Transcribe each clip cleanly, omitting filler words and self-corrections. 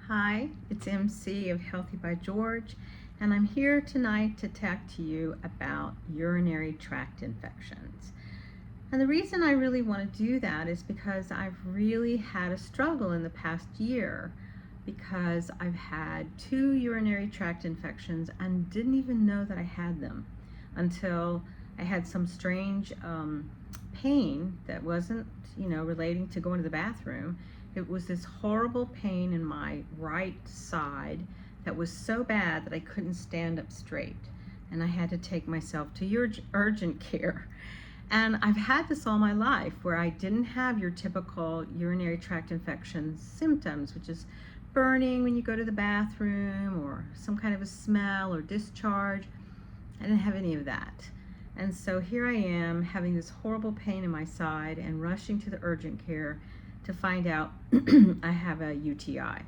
Hi, it's MC of Healthy by George, and I'm here tonight to talk to you about urinary tract infections. And the reason I really want to do that is because I've really had a struggle in the past year because I've had 2 urinary tract infections and didn't even know that I had them until I had some strange pain that wasn't, relating to going to the bathroom. It was this horrible pain in my right side that was so bad that I couldn't stand up straight. And I had to take myself to urgent care. And I've had this all my life where I didn't have your typical urinary tract infection symptoms, which is burning when you go to the bathroom or some kind of a smell or discharge. I didn't have any of that. And so here I am having this horrible pain in my side and rushing to the urgent care to find out I have a UTI.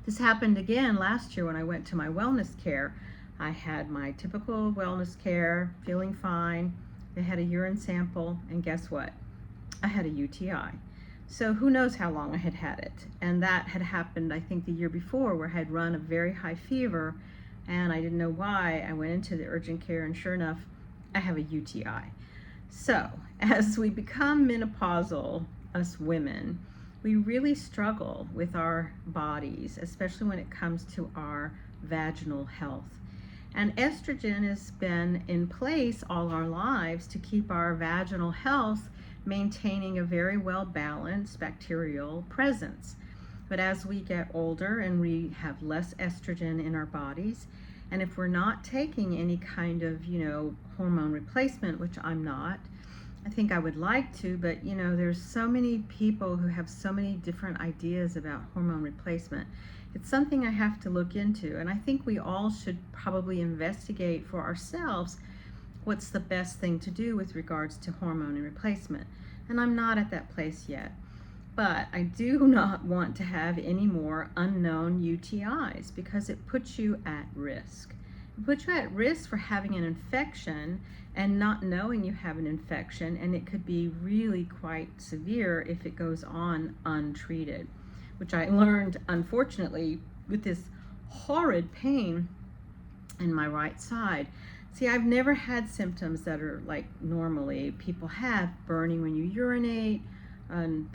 This happened again last year when I went to my wellness care. I had my typical wellness care, feeling fine. They had a urine sample, and guess what? I had a UTI. So who knows how long I had it. And that had happened, I think, the year before, where I had run a very high fever, and I didn't know why. I went into the urgent care, and sure enough, I have a UTI. So as we become menopausal, us women, we really struggle with our bodies, especially when it comes to our vaginal health. And estrogen has been in place all our lives to keep our vaginal health maintaining a very well balanced bacterial presence. But as we get older and we have less estrogen in our bodies, and if we're not taking any kind of, hormone replacement, which I'm not, I think I would like to, but there's so many people who have so many different ideas about hormone replacement. It's something I have to look into, and I think we all should probably investigate for ourselves what's the best thing to do with regards to hormone replacement. And I'm not at that place yet, but I do not want to have any more unknown UTIs because it puts you at risk. It puts you at risk for having an infection and not knowing you have an infection, and it could be really quite severe if it goes on untreated, which I learned, unfortunately, with this horrid pain in my right side. See, I've never had symptoms that are like normally people have, burning when you urinate, and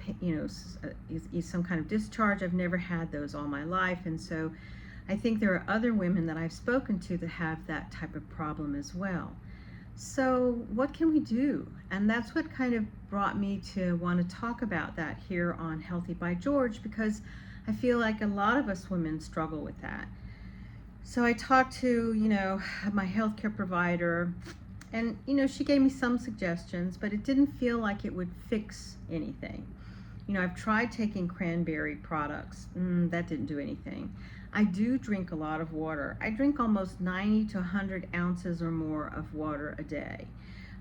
some kind of discharge. I've never had those all my life, and so I think there are other women that I've spoken to that have that type of problem as well. So what can we do? And that's what kind of brought me to want to talk about that here on Healthy by George, because I feel like a lot of us women struggle with that. So I talked to, my healthcare provider, and, she gave me some suggestions, but it didn't feel like it would fix anything. I've tried taking cranberry products. That didn't do anything. I do drink a lot of water. I drink almost 90 to 100 ounces or more of water a day.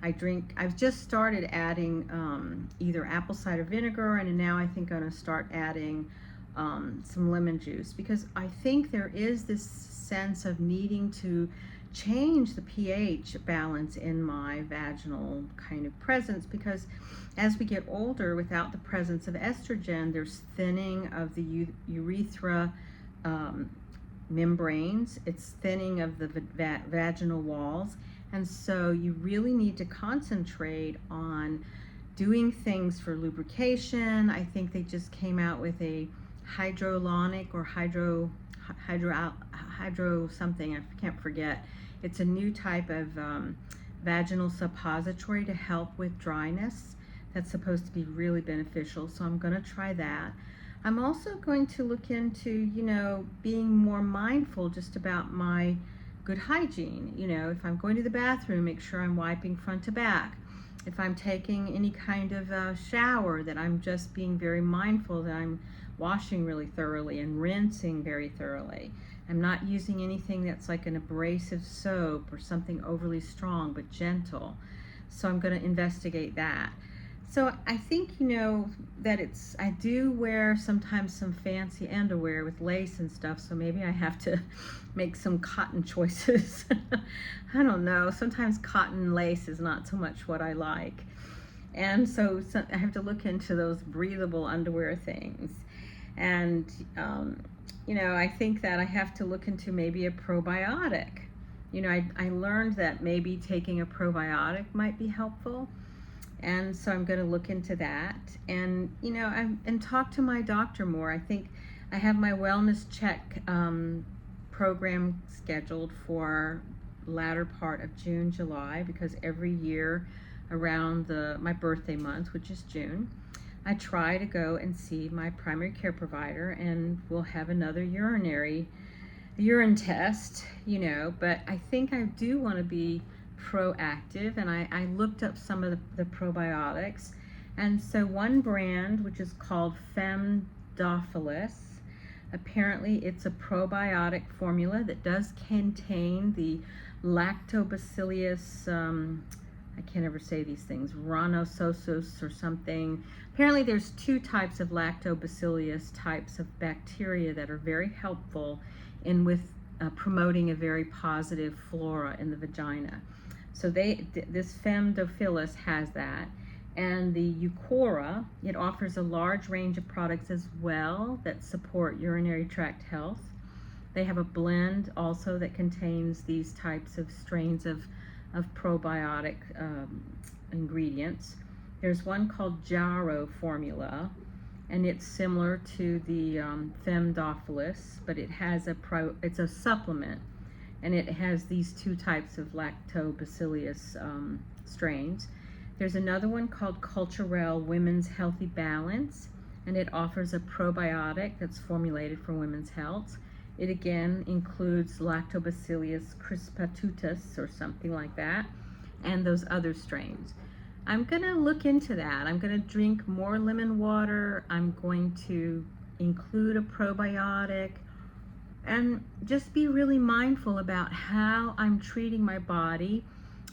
I've just started adding either apple cider vinegar, and now I think I'm going to start adding some lemon juice, because I think there is this sense of needing to change the pH balance in my vaginal kind of presence, because as we get older, without the presence of estrogen, there's thinning of the urethra membranes, it's thinning of the vaginal walls, and so you really need to concentrate on doing things for lubrication. I think they just came out with a hydrolonic or hydro something, I can't forget. It's a new type of vaginal suppository to help with dryness that's supposed to be really beneficial, so I'm going to try that. I'm also going to look into, being more mindful just about my good hygiene. If I'm going to the bathroom, make sure I'm wiping front to back. If I'm taking any kind of shower, that I'm just being very mindful that I'm washing really thoroughly and rinsing very thoroughly. I'm not using anything that's like an abrasive soap or something overly strong, but gentle. So I'm going to investigate that. So I think, that I do wear sometimes some fancy underwear with lace and stuff, so maybe I have to make some cotton choices. I don't know. Sometimes cotton lace is not so much what I like. And so I have to look into those breathable underwear things. And I think that I have to look into maybe a probiotic. I learned that maybe taking a probiotic might be helpful. And so I'm going to look into that and, and talk to my doctor more. I think I have my wellness check program scheduled for latter part of June, July, because every year around my birthday month, which is June, I try to go and see my primary care provider, and we'll have another urine test, but I think I do want to be proactive, and I looked up some of the probiotics. And so one brand, which is called Femdophilus, apparently it's a probiotic formula that does contain the lactobacillus, I can't ever say these things, rhinososus or something. Apparently there's two types of lactobacillus types of bacteria that are very helpful in promoting a very positive flora in the vagina. So this Femdophilus has that. And the Eucora, it offers a large range of products as well that support urinary tract health. They have a blend also that contains these types of strains of probiotic ingredients. There's one called Jarrow formula, and it's similar to the Femdophilus, but it has it's a supplement, and it has these two types of lactobacillus strains. There's another one called Culturelle Women's Healthy Balance, and it offers a probiotic that's formulated for women's health. It again includes Lactobacillus crispatus or something like that, and those other strains. I'm going to look into that. I'm going to drink more lemon water. I'm going to include a probiotic, and just be really mindful about how I'm treating my body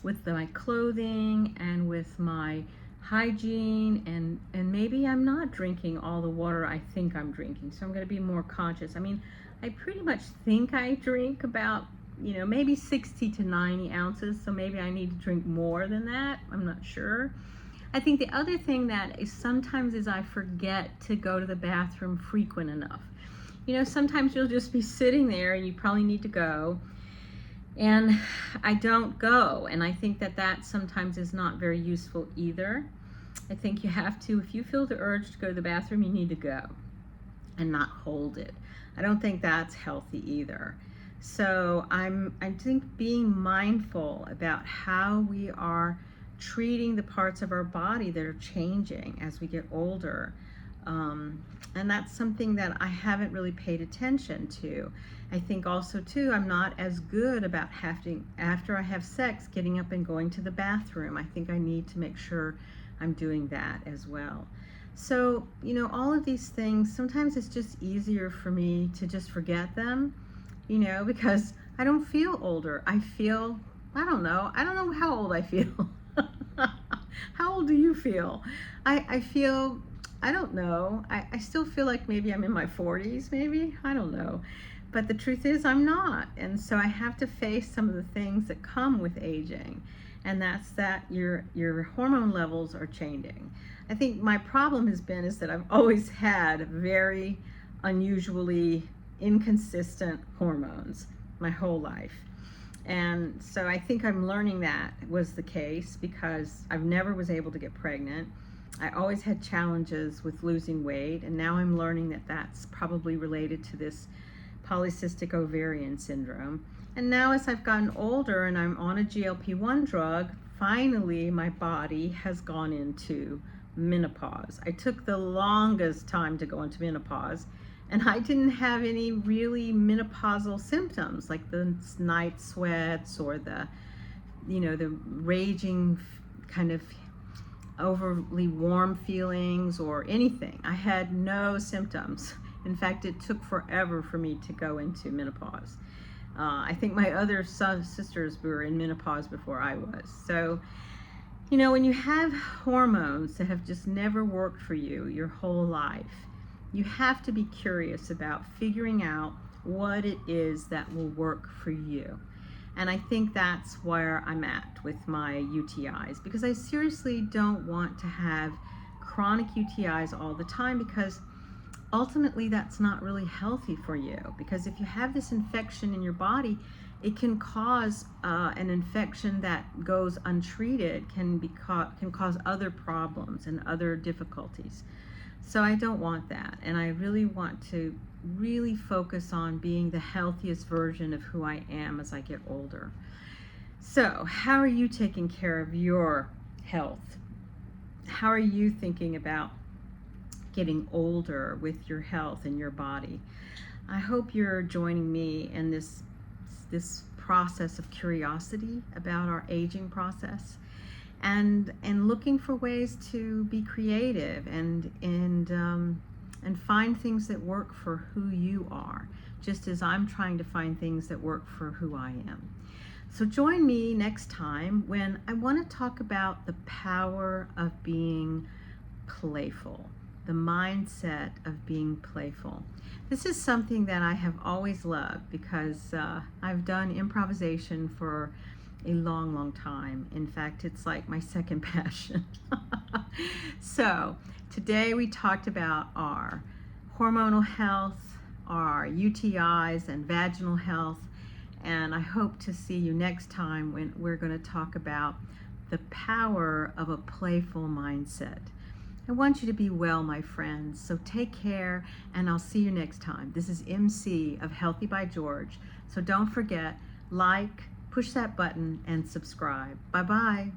with my clothing and with my hygiene, and maybe I'm not drinking all the water I think I'm drinking, so I'm going to be more conscious. I mean, I pretty much think I drink about, maybe 60 to 90 ounces, so maybe I need to drink more than that. I'm not sure. I think the other thing that is sometimes is I forget to go to the bathroom frequent enough. Sometimes you'll just be sitting there and you probably need to go, and I don't go, and I think that sometimes is not very useful either. I think you have to, if you feel the urge to go to the bathroom, you need to go and not hold it. I don't think that's healthy either. So I think being mindful about how we are treating the parts of our body that are changing as we get older. And that's something that I haven't really paid attention to. I think also too, I'm not as good about after I have sex, getting up and going to the bathroom. I think I need to make sure I'm doing that as well. So, all of these things, sometimes it's just easier for me to just forget them, because I don't feel older. I don't know how old I feel. How old do you feel? I feel, I don't know. I still feel like maybe I'm in my 40s, maybe. I don't know. But the truth is I'm not. And so I have to face some of the things that come with aging. And that's that your hormone levels are changing. I think my problem is that I've always had very unusually inconsistent hormones my whole life. And so I think I'm learning that was the case, because I've never was able to get pregnant. I always had challenges with losing weight, and now I'm learning that that's probably related to this polycystic ovarian syndrome. And now as I've gotten older and I'm on a GLP-1 drug, finally my body has gone into menopause. I took the longest time to go into menopause, and I didn't have any really menopausal symptoms like the night sweats or the raging kind of overly warm feelings or anything. I had no symptoms. In fact, it took forever for me to go into menopause. I think my other sisters were in menopause before I was. So, when you have hormones that have just never worked for you your whole life, you have to be curious about figuring out what it is that will work for you. And I think that's where I'm at with my UTIs, because I seriously don't want to have chronic UTIs all the time, because ultimately that's not really healthy for you, because if you have this infection in your body, it can cause an infection that goes untreated, can cause other problems and other difficulties. So I don't want that, and I really want to really focus on being the healthiest version of who I am as I get older. So how are you taking care of your health? How are you thinking about getting older with your health and your body? I hope you're joining me in this process of curiosity about our aging process, and looking for ways to be creative and find things that work for who you are, just as I'm trying to find things that work for who I am. So join me next time when I want to talk about the power of being playful, the mindset of being playful. This is something that I have always loved because I've done improvisation for a long time. In fact, it's like my second passion. So today we talked about our hormonal health, our UTIs and vaginal health, and I hope to see you next time when we're going to talk about the power of a playful mindset. I want you to be well, my friends, so take care, and I'll see you next time. This is MC of Healthy by George, so don't forget, like, push that button, and subscribe. Bye-bye.